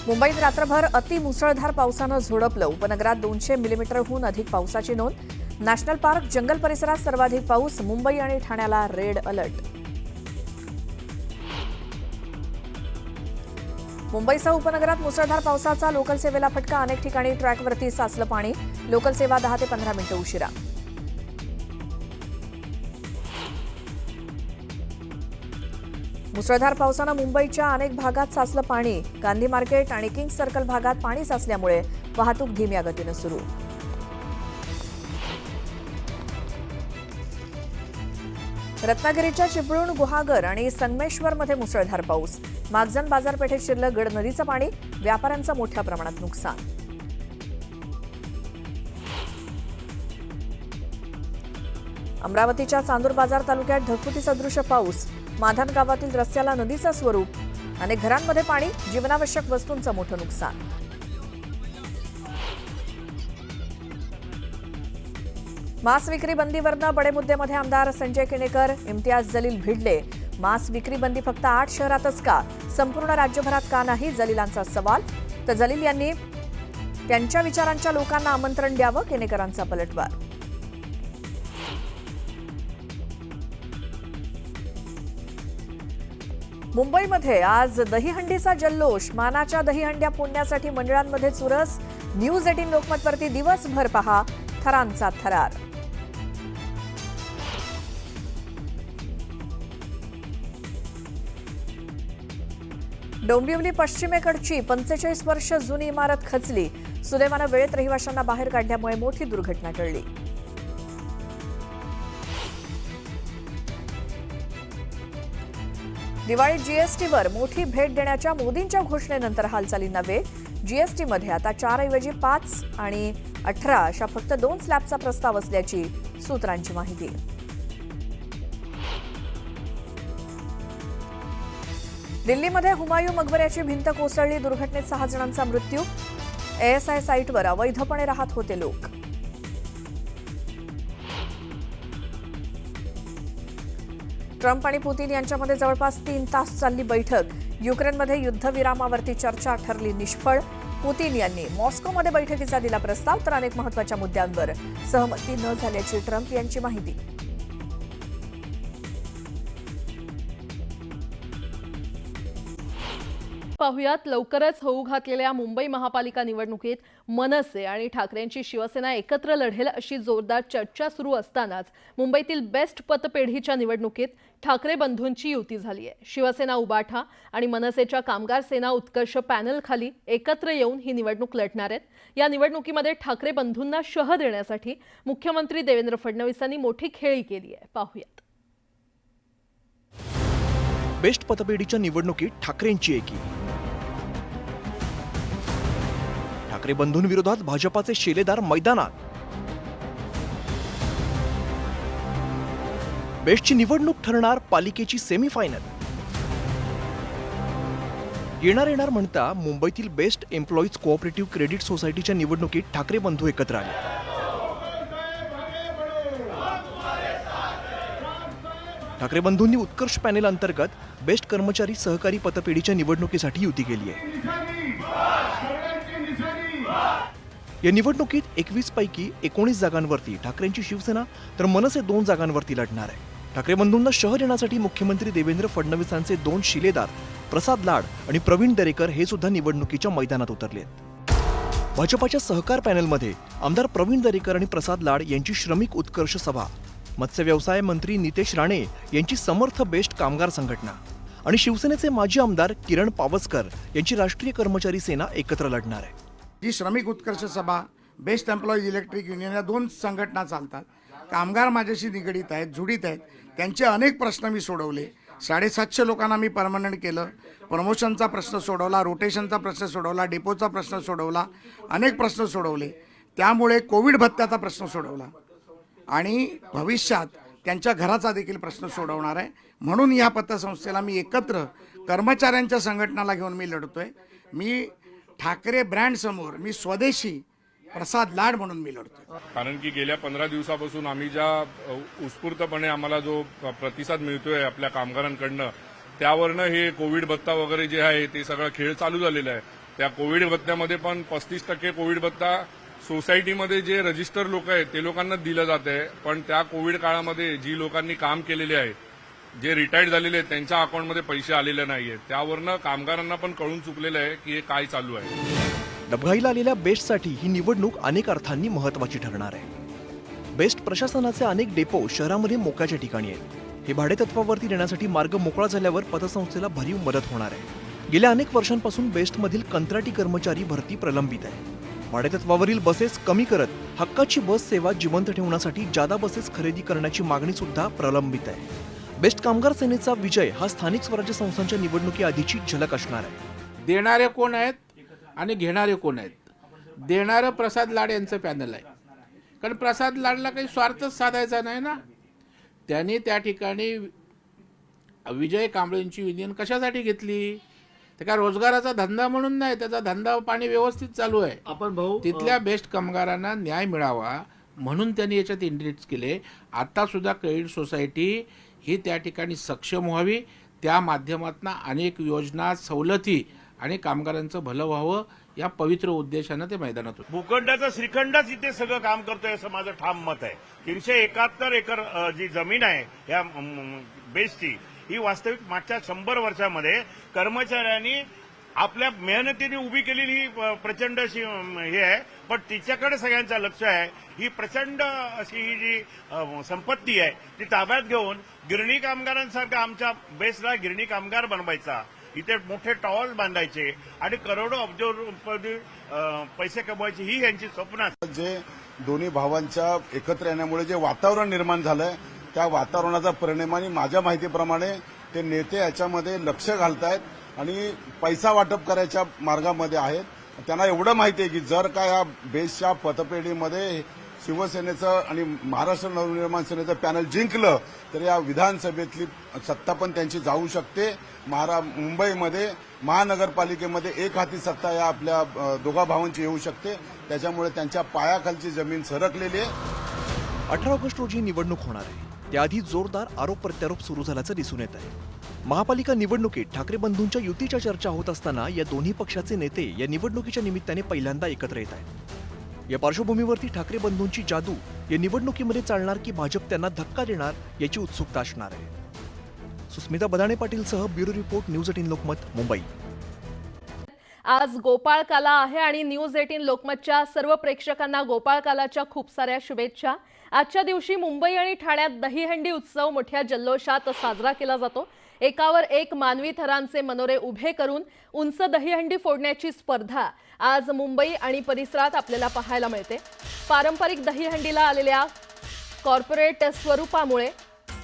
मुंबईत रात्रभर अतिमुसळधार पावसानं झोडपलं. उपनगरात 200 मिलीमीटरहून अधिक पावसाची नोंद. नॅशनल पार्क जंगल परिसरात सर्वाधिक पाऊस. मुंबई आणि ठाण्याला रेड अलर्ट. मुंबईसह उपनगरात मुसळधार पावसाचा लोकल सेवेला फटका. अनेक ठिकाणी ट्रॅकवरती साचलं पाणी. लोकल सेवा 10 ते 15 मिनिटं उशिरा. मुसळधार पावसानं मुंबईच्या अनेक भागात साचलं पाणी. गांधी मार्केट आणि किंग सर्कल भागात पाणी साचल्यामुळे वाहतूक धीम्या गतीनं सुरू. रत्नागिरीच्या चिपळूण, गुहागर आणि संगमेश्वरमध्ये मुसळधार पाऊस. मागजन बाजारपेठेत शिरलं गड नदीचं पाणी. व्यापाऱ्यांचं मोठ्या प्रमाणात नुकसान. अमरावतीच्या चांदूर बाजार तालुक्यात ढगफुटीसदृश पाऊस. माधन गावातील रस्त्याला नदीचं स्वरूप. अनेक घरांमध्ये पाणी. जीवनावश्यक वस्तूंचं मोठं नुकसान. मांस विक्री बंदीवरनं बडे मुद्द्यामध्ये आमदार संजय केणेकर, इम्तियाज जलील भिडले. मांस विक्री बंदी फक्त 8 शहरातच का? संपूर्ण राज्यभरात का नाही? जलीलांचा सवाल. तर जलील यांनी त्यांच्या विचारांच्या लोकांना आमंत्रण द्यावं. केणेकरांचा पलटवार. मुंबईमध्ये आज दहीहंडीचा जल्लोष. मानाच्या दहीहंड्या फोडण्यासाठी मंडळांमध्ये चुरस. न्यूज 18 लोकमतवरती दिवसभर पहा थरांचा थरार. डोंबिवली पश्चिमेकडची 45 वर्ष जुनी इमारत खचली. सुदैवानं वेळेत रहिवाशांना बाहेर काढल्यामुळे मोठी दुर्घटना टळली. दिवाळीत जीएसटीवर मोठी भेट देण्याच्या मोदींच्या घोषणेनंतर हालचालींना वेग. जीएसटीमध्ये आता 4 ऐवजी 5 आणि 18 अशा फक्त 2 स्लॅबचा प्रस्ताव असल्याची सूत्रांची माहिती. दिल्लीमध्ये हुमायूं मकबऱ्याची भिंत कोसळली. दुर्घटनेत 6 जणांचा मृत्यू. एएसआय साईटवर अवैधपणे राहत होते लोक. ट्रम्प आणि पुतीन यांच्यामध्ये जवळपास 3 तास चालली बैठक. युक्रेनमध्ये युद्धविरामावरती चर्चा ठरली निष्फळ. पुतीन यांनी मॉस्कोमध्ये बैठकीचा दिला प्रस्ताव, तर अनेक महत्त्वाच्या मुद्द्यांवर सहमती न झाल्याची ट्रम्प यांची माहिती. पाहुयात लवकरच होऊ घातलेल्या मुंबई महापालिका निवडणुकीत मनसे आणि ठाकरेंची शिवसेना एकत्र लढेल अशी जोरदार चर्चा सुरू असतानाच मुंबईतील बेस्ट पतपेढीच्या निवडणुकीत ठाकरे बंधूंची युती झाली आहे. शिवसेना उबाठा आणि मनसेच्या कामगार सेना उत्कर्ष पॅनल खाली एकत्र येऊन ही निवडणूक लढणार आहेत. या निवडणुकीमध्ये ठाकरे बंधूंना शह देण्यासाठी मुख्यमंत्री देवेंद्र फडणवीसांनी मोठी खेळी केली आहे. पाहुयात. बेस्ट पतपेढीच्या निवडणुकीत ठाकरेंची एकी. ठाकरे बंधूंविरोधात भाजपाचे शिलेदार मैदानात. बेस्टची निवडणूक ठरणार पालिकेची सेमीफायनल. येणार म्हणता मुंबईतील बेस्ट एम्प्लॉईज कोऑपरेटिव्ह क्रेडिट सोसायटीच्या निवडणुकीत ठाकरे बंधू एकत्र आले. ठाकरे बंधूंनी उत्कर्ष पॅनेल अंतर्गत बेस्ट कर्मचारी सहकारी पतपेढीच्या निवडणुकीसाठी युती केली आहे. या निवडणुकीत 21 पैकी 19 जागांवरती ठाकरेंची शिवसेना तर मनसे 2 जागांवरती लढणार आहे. ठाकरे बंधूंना शह देण्यासाठी मुख्यमंत्री देवेंद्र फडणवीसांचे 2 शिलेदार प्रसाद लाड आणि प्रवीण दरेकर हे सुद्धा निवडणुकीच्या मैदानात उतरलेत. भाजपाच्या सहकार पॅनेलमध्ये आमदार प्रवीण दरेकर आणि प्रसाद लाड यांची श्रमिक उत्कर्ष सभा, मत्स्य व्यवसाय मंत्री नितेश राणे यांची समर्थ बेस्ट कामगार संघटना आणि शिवसेनेचे माजी आमदार किरण पावसकर यांची राष्ट्रीय कर्मचारी सेना एकत्र लढणार आहे. जी श्रमिक उत्कर्ष सभा, बेस्ट एम्प्लॉईज इलेक्ट्रिक युनियन या 2 संघटना चालतात. कामगार माझ्याशी निगडीत आहेत, जुडीत आहेत. त्यांचे अनेक प्रश्न मी सोडवले. 750 लोकांना मी परमनंट केलं. प्रमोशनचा प्रश्न सोडवला, रोटेशनचा प्रश्न सोडवला, डेपोचा प्रश्न सोडवला, अनेक प्रश्न सोडवले. त्यामुळे कोविड भत्त्याचा प्रश्न सोडवला आणि भविष्यात त्यांच्या घराचा देखील प्रश्न सोडवणार आहे. म्हणून या पतसंस्थेला मी एकत्र कर्मचाऱ्यांच्या संघटनाला घेऊन मी लढतोय. मी ठाकरे ब्रँड समोर मी स्वदेशी प्रसाद लाड म्हणून मी लढतो. कारण की गेल्या 15 दिवसापासून आम्ही ज्या उत्स्फूर्तपणे आम्हाला जो प्रतिसाद मिळतोय आपल्या कामगारांकडनं, त्यावरनं हे कोविड भत्ता वगैरे जे आहे ते सगळं खेळ चालू झालेला आहे. त्या कोविड भत्त्यामध्ये पण 35% कोविड भत्ता सोसायटीमध्ये जे रजिस्टर लोक आहेत ते लोकांना दिलं जात आहे, पण त्या कोविड काळामध्ये जी लोकांनी काम केलेले आहे, जे रिटायर्ड झालेले आहेत, त्यांच्या अकाउंटमध्ये पैसे आलेले नाहीये. त्यावरनं कामगारांना पण कळून चुकलेलं आहे की हे काय चालू आहे. डबघाईला आलेल्या बेस्टसाठी ही निवडणूक अनेक अर्थांनी महत्त्वाची ठरणार आहे. बेस्ट प्रशासनाचे अनेक डेपो शहरामध्ये मोक्याच्या ठिकाणी आहेत. हे भाडेतत्वावरती देण्यासाठी मार्ग मोकळा झाल्यावर पतसंस्थेला भरीव मदत होणार आहे. गेल्या अनेक वर्षांपासून बेस्टमधील कंत्राटी कर्मचारी भरती प्रलंबित आहे. भाडेतत्वावरील बसेस कमी करत हक्काची बस सेवा जिवंत ठेवण्यासाठी जादा बसेस खरेदी करण्याची मागणी सुद्धा प्रलंबित आहे. बेस्ट कामगार सेनेचा विजय हा स्थानिक स्वराज्य संस्थांच्या निवडणुकीआधीची झलक असणार आहे. देणारे कोण आहेत आणि घेणारे कोण आहेत? देणारं प्रसाद लाड यांचं पॅनल आहे, कारण प्रसाद लाडला काही स्वार्थच साधायचा नाही ना. त्यांनी त्या ठिकाणी विजय कांबळेंची युनियन कशासाठी घेतली? ते काय रोजगाराचा धंदा म्हणून नाही, त्याचा धंदा पाणी व्यवस्थित चालू आहे. आपण भाऊ तिथल्या बेस्ट कामगारांना न्याय मिळावा म्हणून त्यांनी याच्यात इंट्रेस्ट केले. आता सुद्धा क्रेडिट सोसायटी ही त्या ठिकाणी सक्षम व्हावी, त्या माध्यमातून अनेक योजना, सवलती आणि कामगारांचं भलं व्हावं या पवित्र उद्देशानं ते मैदानात होते. भूखंडाचा श्रीखंडच इथे सगळं काम करतोय असं माझं ठाम मत आहे. 371 एकर जी जमीन आहे या बेस्टची, ही वास्तविक मागच्या 100 वर्षामध्ये कर्मचाऱ्यांनी आपल्या मेहनतीने उभी केलेली ही प्रचंड अशी हे आहे, पण तिच्याकडे सगळ्यांचं लक्ष आहे. ही प्रचंड अशी ही जी संपत्ती आहे ती ताब्यात घेऊन गिरणी कामगारांसारखं आमच्या बेस्टला गिरणी कामगार बनवायचा, इथे मोठे टॉवर्स बांधायचे आणि करोडो अब्ज पैसे कमवायचे, ही यांची स्वप्न असतात. जे दोन्ही भावांच्या एकत्र येण्यामुळे जे वातावरण निर्माण झालंय त्या वातावरणाचा परिणामाने माझ्या माहितीप्रमाणे ते नेते याच्यामध्ये लक्ष घालतायत आणि पैसा वाटप करायच्या मार्गामध्ये आहेत. त्यांना एवढं माहिती आहे की जर का या बेस्टच्या पतपेढीमध्ये शिवसेनेचं आणि महाराष्ट्र नवनिर्माण सेनेचं पॅनल जिंकलं तर या विधानसभेतली सत्ता पण त्यांची जाऊ शकते. मुंबईमध्ये महानगरपालिकेमध्ये एक हाती सत्ता या आपल्या दोघा भावांची येऊ शकते. त्याच्यामुळे त्यांच्या पायाखालची जमीन सरकलेली आहे. 18 ऑगस्ट रोजी निवडणूक होणार आहे. त्याआधी जोरदार आरोप प्रत्यारोप सुरू झाल्याचं दिसून येत आहे. महापालिका निवडणुकीत ठाकरे बंधूंच्या युतीच्या चर्चा होत असताना या दोन्ही पक्षाचे नेते या निवडणुकीच्या निमित्ताने पहिल्यांदा एकत्र येत आहेत. या पार्श्वभूमीवरती ठाकरे बंधूंची जादू या निवडणुकीमध्ये चालणार की भाजप त्यांना धक्का देणार याची उत्सुकता असणार आहे. सुस्मिता बदाणे पाटीलसह bureau report news 18 Lokmat, Mumbai. आज गोपाळकाला आहे आणि न्यूज 18 लोकमतच्या सर्व प्रेक्षकांना गोपाळकालाच्या खूप साऱ्या शुभेच्छा. आजच्या दिवशी मुंबई आणि ठाण्यात दहीहंडी उत्सव मोठ्या जल्लोषात साजरा केला जातो. एकावर एक मानवी थरांचे मनोरे उभे करून उंच दहीहंडी फोडण्याची स्पर्धा आज मुंबई आणि परिसरात आपल्याला पाहायला मिळते. पारंपरिक दहीहंडीला आलेल्या कॉर्पोरेट स्वरूपामुळे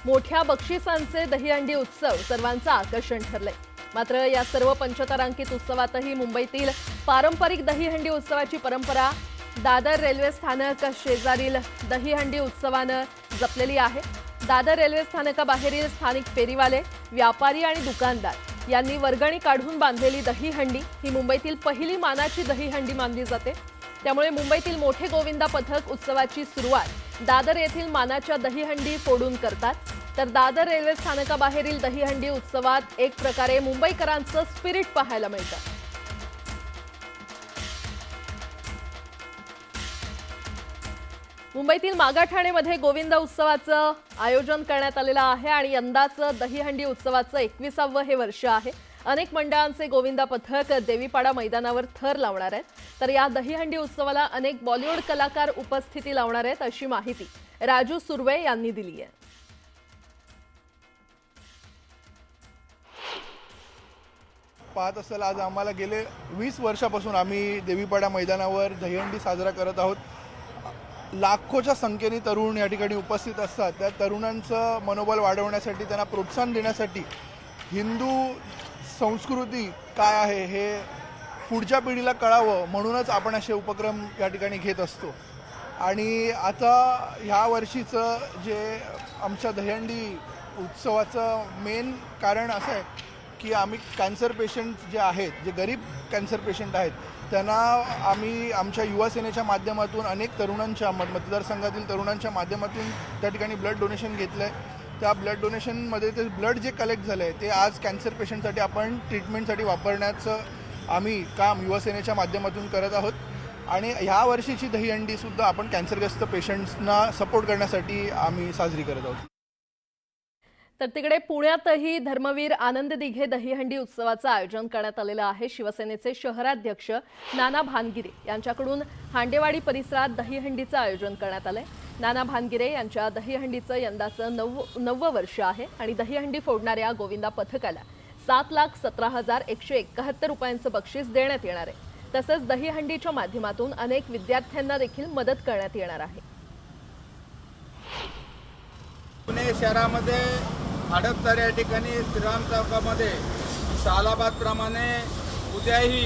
मोठ्या बक्षिसांचे दहीहंडी उत्सव सर्वांचं आकर्षण ठरले. मात्र या सर्व पंचतारांकित उत्सवातही मुंबईतील पारंपरिक दहीहंडी उत्सवाची परंपरा दादर रेल्वे स्थानक शेजारील दहीहंडी उत्सवानं जपलेली आहे. दादर रेल्वे स्थानकाबाहेरील स्थानिक फेरीवाले, व्यापारी आणि दुकानदार यांनी वर्गणी काढून बांधलेली दहीहंडी ही मुंबईतील पहिली मानाची दहीहंडी मानली जाते. त्यामुळे मुंबईतील मोठे गोविंदा पथक उत्सवाची सुरुवात दादर येथील मानाच्या दहीहंडी फोडून करतात. तर दादर रेल्वे स्थानकाबाहेरील दहीहंडी उत्सवात एक प्रकारे मुंबईकरांचं स्पिरिट पाहायला मिळतं. मुंबईतील मागाठाणेमध्ये गोविंदा उत्सवाचं आयोजन करण्यात आलेलं आहे आणि यंदाचं दहीहंडी उत्सवाचं 21वं हे वर्ष आहे. अनेक मंडळांचे गोविंदा पथक देवीपाडा मैदानावर थर लावणार आहेत. तर या दहीहंडी उत्सवाला अनेक बॉलिवूड कलाकार उपस्थिती लावणार आहेत अशी माहिती राजू सुर्वे यांनी दिली आहे. पाहत असाल आज आम्हाला गेले 20 वर्षापासून आम्ही देवीपाडा मैदानावर दहीहंडी साजरा करत आहोत. लाखोच्या संख्येने तरुण या ठिकाणी उपस्थित असतात. त्या तरुणांचं मनोबल वाढवण्यासाठी, त्यांना प्रोत्साहन देण्यासाठी हिंदू संस्कृती काय आहे हे पुढच्या पिढीला कळावं म्हणूनच आपण असे उपक्रम या ठिकाणी घेत असतो. आणि आता ह्या वर्षीचं जे आमच्या दहीहंडी उत्सवाचं मेन कारण असं आहे की आम्ही कॅन्सर पेशंट जे आहेत, जे गरीब कॅन्सर पेशंट आहेत, त्यांना आम्ही आमच्या युवा सेनेच्या माध्यमातून अनेक तरुणांच्या मतदारसंघातील तरुणांच्या माध्यमातून त्या ठिकाणी ब्लड डोनेशन घेतलं आहे. त्या ब्लड डोनेशनमध्ये ते ब्लड जे कलेक्ट झालं आहे ते आज कॅन्सर पेशंटसाठी आपण ट्रीटमेंटसाठी वापरण्याचं आम्ही काम युवासेनेच्या माध्यमातून करत आहोत आणि ह्या वर्षीची दहीहंडीसुद्धा आपण कॅन्सरग्रस्त पेशंट्सना सपोर्ट करण्यासाठी आम्ही साजरी करत आहोत. तर तिकडे पुण्यातही धर्मवीर आनंद दिघे दहीहंडी उत्सवाचं आयोजन करण्यात आलेलं आहे. शिवसेनेचे शहराध्यक्ष नाना भानगिरे यांच्याकडून हांडेवाडी परिसरात दहीहंडीचं आयोजन करण्यात आलंय. नाना भानगिरे यांच्या दहीहंडीचं यंदाचं 9वं वर्ष आहे आणि दहीहंडी फोडणाऱ्या गोविंदा पथकाला 7,17,171 रुपयांचं बक्षीस देण्यात येणार आहे. तसंच दहीहंडीच्या माध्यमातून अनेक विद्यार्थ्यांना देखील मदत करण्यात येणार आहे. पुणे शहरामध्ये हडपसर या ठिकाणी श्रीराम चौकामध्ये सालाबादप्रमाणे उद्याही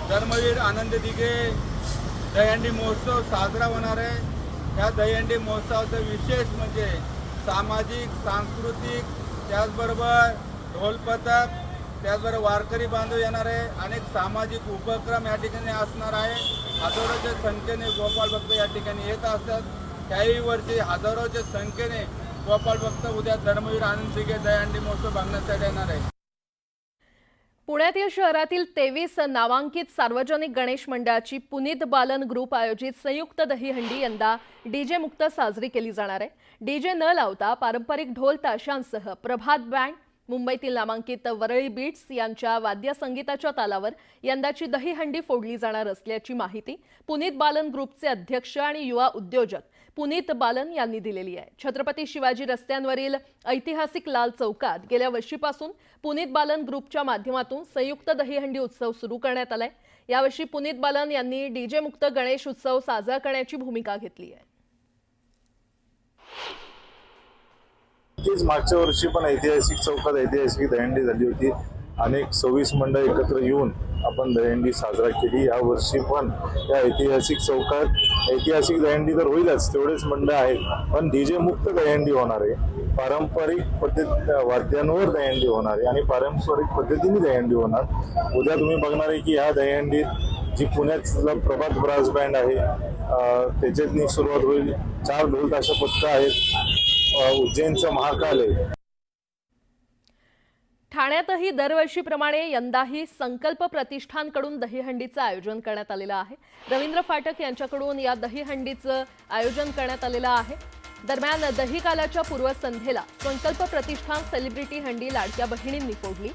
धर्मवीर आनंद दिघे दहीहंडी महोत्सव साजरा होणार आहे. या दहीहंडी महोत्सवाचं विशेष म्हणजे सामाजिक, सांस्कृतिक, त्याचबरोबर ढोलपथक, त्याचबरोबर वारकरी बांधव येणार आहे. अनेक सामाजिक उपक्रम या ठिकाणी असणार आहे. हजारोच्या संख्येने गोपाळ भक्त या ठिकाणी येत असतात. त्याही वर्षी हजारोच्या संख्येने गोपाळ भक्त उद्या धर्मवीर आनंद दिघे दहीहंडी महोत्सव बघण्यासाठी येणार आहे. पुण्यातील शहरातील 23 नामांकित सार्वजनिक गणेश मंडळाची पुनीत बालन ग्रुप आयोजित संयुक्त दहीहंडी यंदा डीजे मुक्त साजरी केली जाणार आहे. डीजे न लावता पारंपरिक ढोल ताशांसह प्रभात बँड, मुंबईतील नामांकित वरळी बीट्स यांच्या वाद्य संगीताच्या तालावर यंदाची दहीहंडी फोडली जाणार असल्याची माहिती पुनीत बालन ग्रुपचे अध्यक्ष आणि युवा उद्योजक पुनीत बालन यांनी दिलेली आहे. छत्रपती शिवाजी रस्त्यांवरील ऐतिहासिक लाल चौकात गेल्या वर्षीपासून पुनीत बालन ग्रुपच्या माध्यमातून संयुक्त दहीहंडी उत्सव सुरू करण्यात आलाय. यावर्षी पुनीत बालन यांनी डीजे मुक्त गणेश उत्सव साजरा करण्याची भूमिका घेतली आहे. मागच्या वर्षी पण ऐतिहासिक चौकात ऐतिहासिक दहीहंडी झाली होती. अनेक 26 मंडळ एकत्र येऊन आपण दहीहंडी साजरा केली. या वर्षी पण या ऐतिहासिक चौकात ऐतिहासिक दहीहंडी तर होईलच, तेवढेच मंडळ आहेत, पण डीजे मुक्त दहीहंडी होणार आहे. पारंपरिक वाद्यांवर दहीहंडी होणार आहे आणि पारंपरिक पद्धतीने दहीहंडी होणार. उद्या तुम्ही बघणार आहे की ह्या दहीहंडीत जी पुण्यातला प्रभात ब्रास बँड आहे त्याच्यातनी सुरुवात होईल. 4 ढोल ताशा पथकं आहेत. उज्जैनचं महाकाल आहे. ठाण्यातही दरवर्षीप्रमाणे यंदाही संकल्प प्रतिष्ठानकडून दहीहंडीचं आयोजन करण्यात आलेलं आहे. रवींद्र फाटक यांच्याकडून या दहीहंडीचं आयोजन करण्यात आलेलं आहे. दरम्यान दहीकालाच्या पूर्वसंध्येला संकल्प प्रतिष्ठान सेलिब्रिटी हंडी लाडक्या बहिणींनी फोडली.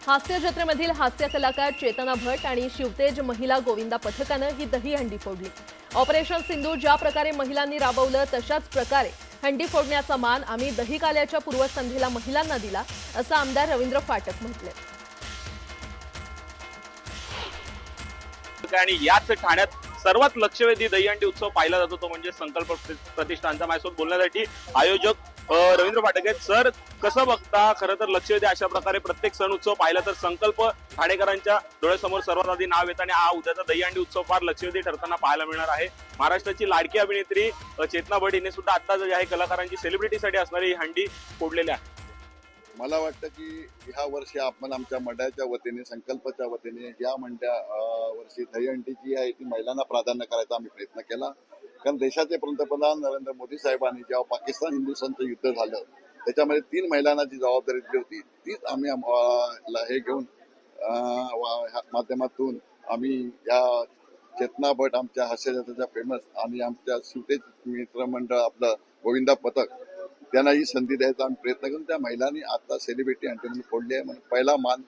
हास्य जत्रेमधील हास्य कलाकार चेतना भट आणि शिवतेज महिला गोविंदा पथकानं ही दहीहंडी फोडली. ऑपरेशन सिंधू ज्या प्रकारे महिलांनी राबवलं तशाच प्रकारे हंडी फोडण्याचा मान आम्ही दहीकाल्याच्या पूर्वसंध्येला महिलांना दिला, असं आमदार रवींद्र फाटक म्हटले. आणि याच ठाण्यात सर्वात लक्षवेधी दहीहंडी उत्सव पाहिला जातो तो म्हणजे संकल्प प्रतिष्ठानचा. माझ्यासोबत बोलण्यासाठी आयोजक रवींद्र फाटक आहेत. सर, कसं बघता? खरं तर लक्षवेधी अशा प्रकारे प्रत्येक सण उत्सव पाहिला तर संकल्प ठाणेकरांच्या डोळ्यासमोर सर्वात आधी नाव येतं आणि हा उद्याचा दहीहंडी उत्सव फार लक्षवेधी ठरताना पाहायला मिळणार आहे. महाराष्ट्राची लाडकी अभिनेत्री चेतना भट हिने सुद्धा आता जे आहे कलाकारांची सेलिब्रिटीसाठी असणारी ही हंडी फोडलेली आहे. मला वाटतं की ह्या वर्षी आपण आमच्या मंडळाच्या वतीने संकल्पच्या वतीने या वर्षी दहीहंडी जी आहे ती महिलांना प्राधान्य करायचा आम्ही प्रयत्न केला. कारण देशाचे पंतप्रधान नरेंद्र मोदी साहेबांनी जेव्हा पाकिस्तान हिंदुस्थानचं युद्ध झालं त्याच्यामध्ये 3 महिलांना जी जबाबदारी दिली होती तीच आम्ही हे घेऊन माध्यमातून आम्ही या चेतना भट आमच्या हास्यजत्रेच्या फेमस आणि आमच्या शिवतेज मित्रमंडळ आपलं गोविंदा पथक त्यांना ही संधी द्यायचा आम्ही प्रयत्न करून त्या महिलांनी आता सेलिब्रिटी हंडी फोडली आहे. म्हणजे पहिला मान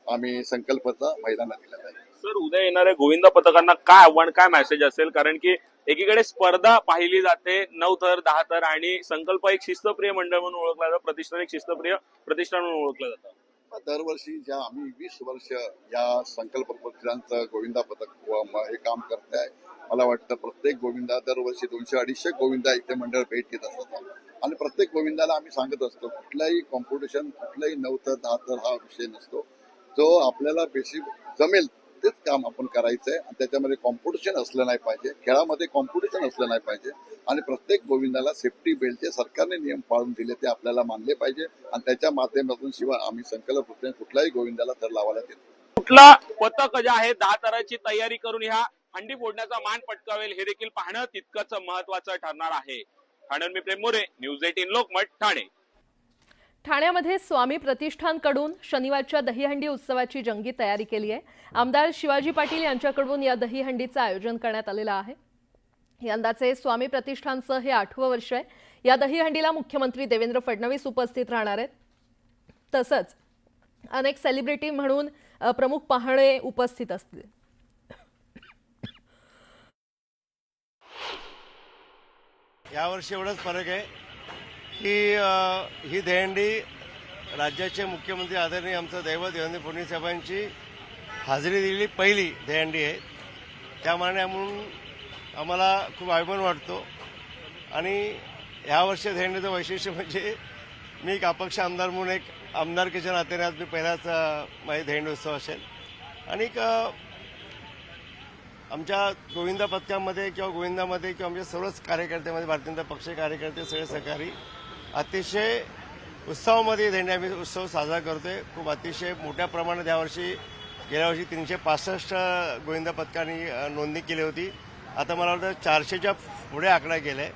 आम्ही संकल्पचा महिलांना दिला आहे. सर, उद्या येणाऱ्या गोविंदा पथकांना काय आव्हान, काय मेसेज असेल? कारण की एकीकडे स्पर्धा पाहिली जाते 9 थर 10 थर आणि संकल्प एक शिस्तप्रिय मंडळ म्हणून ओळखला जातो, प्रतिष्ठान एक शिस्तप्रिय प्रतिष्ठान म्हणून ओळखलं जातं. दरवर्षी ज्या आम्ही 20 वर्ष या संकल्प प्रतिष्ठानचं गोविंदा पथक हे काम करत आहे. मला वाटतं प्रत्येक गोविंदा दरवर्षी 200-250 गोविंदा इथे मंडळ भेट घेत असतात आणि प्रत्येक गोविंदाला आम्ही सांगत असतो कुठलाही कॉम्पिटिशन, कुठलाही 9 थर 10 थर हा विषय नसतो. जो आपल्याला बेसिक जमेल तेच काम आपण करायचंय आणि त्याच्यामध्ये कॉम्पिटिशन असलं नाही पाहिजे, खेळामध्ये कॉम्पिटिशन असलं नाही पाहिजे आणि प्रत्येक गोविंदाला सेफ्टी बेल्टचे सरकारने नियम पाळून दिले ते आपल्याला मानले पाहिजे आणि त्याच्या माध्यमातून शिवाय आम्ही संकल्प कुठल्याही गोविंदाला थर लावायला देतो. कुठला पथक जे आहे 10 थराची तयारी करून ह्या हंडी फोडण्याचा मान पटकावेल हे देखील पाहणं तितकंच महत्वाचं ठरणार आहे. ठाण्याहून मी प्रेम मोरे, न्यूज 18 लोकमत, ठाणे. ठाण्यामध्ये स्वामी प्रतिष्ठानकडून शनिवारच्या दहीहंडी उत्सवाची जंगी तयारी केली आहे. आमदार शिवाजी पाटील यांच्याकडून या दहीहंडीचं आयोजन करण्यात आलेलं आहे. यंदाचे स्वामी प्रतिष्ठानचं हे 8वं वर्ष आहे. या दहीहंडीला मुख्यमंत्री देवेंद्र फडणवीस उपस्थित राहणार आहेत. तसंच अनेक सेलिब्रिटी म्हणून प्रमुख पाहुणे उपस्थित असतील. यावर्षी एवढंच फरक आहे की ही दहीहंडी राज्याचे मुख्यमंत्री आदरणीय आमचं दैवत देवेंद्र फडणवीस साहेबांची हाजरी दिलेली पहिली दहीहंडी आहे. त्यामानाने म्हणून आम्हाला खूप अभिमान वाटतो. आणि ह्यावर्षी दहीहंडीचं वैशिष्ट्य म्हणजे मी एक अपक्ष आमदार म्हणून एक आमदारकीच्या नात्याने आज मी पहिलाच माझी दहीहंडी उत्सव असेल. आणि आमच्या गोविंदा पथकामध्ये किंवा गोविंदामध्ये किंवा आमच्या सर्वच कार्यकर्त्यामध्ये भारतीय जनता पक्ष कार्यकर्ते सगळे सहकारी अतिशय उत्सवामध्ये दहीहंडी आम्ही उत्सव साजरा करतोय. खूप अतिशय मोठ्या प्रमाणात यावर्षी गेल्या वर्षी 365 गोविंदा पथकांनी नोंदणी केली होती. आता मला वाटतं 400च्या पुढे आकडा गेलाय.